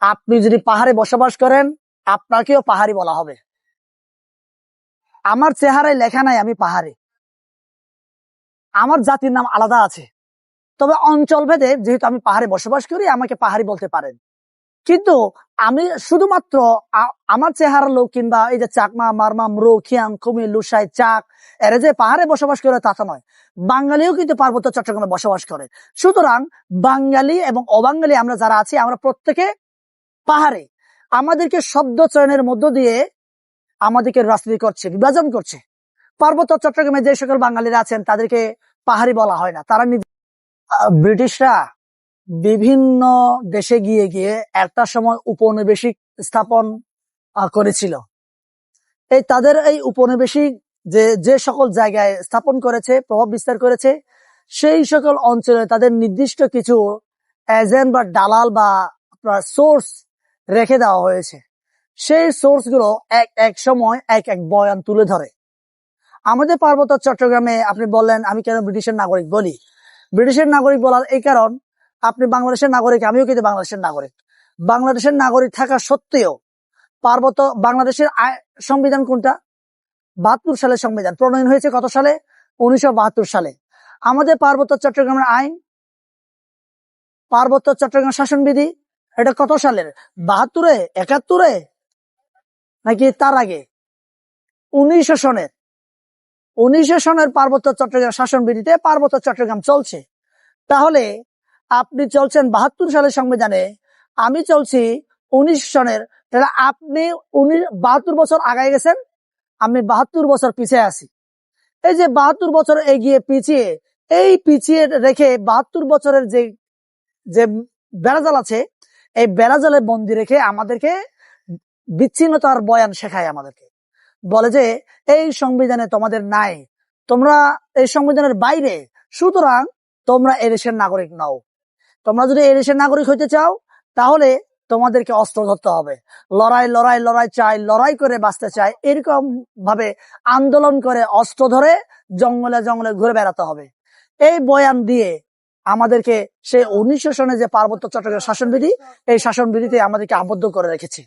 আপনি যদি পাহাড়ে বসবাস করেন, আপনাকেও পাহাড়ি বলা হবে। আমার চেহারায় লেখা নাই আমি পাহাড়ি, আমার জাতির নাম আলাদা আছে। তবে অঞ্চল ভেদে যেহেতু আমি পাহাড়ে বসবাস করি, আমাকে পাহাড়ি বলতে পারেন। কিন্তু আমি শুধুমাত্র আমার চেহারা লোক কিংবা এই যে চাকমা, মারমা, ম্রো, খিয়াং, কুমি, লুসাই, চাক এরা যে পাহাড়ে বসবাস করে তা তো নয়। বাঙালিও কিন্তু পার্বত্য চট্টগ্রামে বসবাস করে। সুতরাং বাঙালি এবং অবাঙালি আমরা যারা আছি, আমরা প্রত্যেকে পাহাড়ে। আমাদেরকে শব্দ চয়নের মধ্য দিয়ে আমাদেরকে রাজনীতি করছে, বিভাজন করছে। পার্বত্য চট্টগ্রামে যে সকল বাঙালিরা আছেন তাদেরকে পাহাড়ি বলা হয় না। তারা ব্রিটিশরা বিভিন্ন দেশে গিয়ে গিয়ে একটা সময় উপনিবেশিক স্থাপন করেছিল। এই তাদের এই উপনিবেশিক যে সকল জায়গায় স্থাপন করেছে, প্রভাব বিস্তার করেছে, সেই সকল অঞ্চলে তাদের নির্দিষ্ট কিছু এজেন্ট বা দালাল বা সোর্স রেখে দেওয়া হয়েছে। সেই সোর্স গুলো এক সময় এক বয়ান তুলে ধরে। আমাদের পার্বত্য চট্টগ্রামে আপনি বললেন আমি কেন ব্রিটিশের নাগরিক বলি। ব্রিটিশের নাগরিক বলার এই কারণ, আপনি বাংলাদেশের নাগরিক, আমিও কিন্তু বাংলাদেশের নাগরিক। বাংলাদেশের নাগরিক থাকা সত্ত্বেও পার্বত্য বাংলাদেশের সংবিধান কোনটা? 72 সালের সংবিধান প্রণয়ন হয়েছে কত সালে? 1972 সালে। আমাদের পার্বত্য চট্টগ্রামের আইন, পার্বত্য চট্টগ্রাম শাসনবিধি, এটা কত সালের? 72-এ, 71-এ, নাকি তার আগে? 1900 সনের। 1900 সনের পার্বত্য চট্টগ্রাম শাসনবিধিতে পার্বত্য চট্টগ্রাম চলছে। তাহলে আপনি চলছেন 72 সালের সংবিধানে, আমি চলছি 1900 সনের। তাহলে আপনি 72 বছর আগায় গেছেন, আমি 72 বছর পিছিয়ে আছি। এই যে 72 বছর এগিয়ে পিছিয়ে, এই পিছিয়ে রেখে 72 বছরের যে বেড়াজাল আছে, এই বেড়াজালে বন্দি রেখে আমাদেরকে বিচ্ছিন্নতার বয়ান শেখায়। আমাদেরকে বলে যে এই সংবিধানে তোমাদের নাই, তোমরা এই সংবিধানের বাইরে, সুতরাং তোমরা এদেশের নাগরিক নও। তোমরা যদি এদেশের নাগরিক হইতে চাও তাহলে তোমাদেরকে অস্ত্র ধরতে হবে। লড়াই লড়াই লড়াই চাই, লড়াই করে বাঁচতে চাই, এরকম ভাবে আন্দোলন করে অস্ত্র ধরে জঙ্গলে জঙ্গলে ঘুরে বেড়াতে হবে। এই বয়ান দিয়ে আমাদেরকে সেই 1900 সনে যে পার্বত্য চট্টগ্রাম শাসনবিধি, এই শাসনবিধিতে আমাদেরকে আবদ্ধ করে রেখেছে।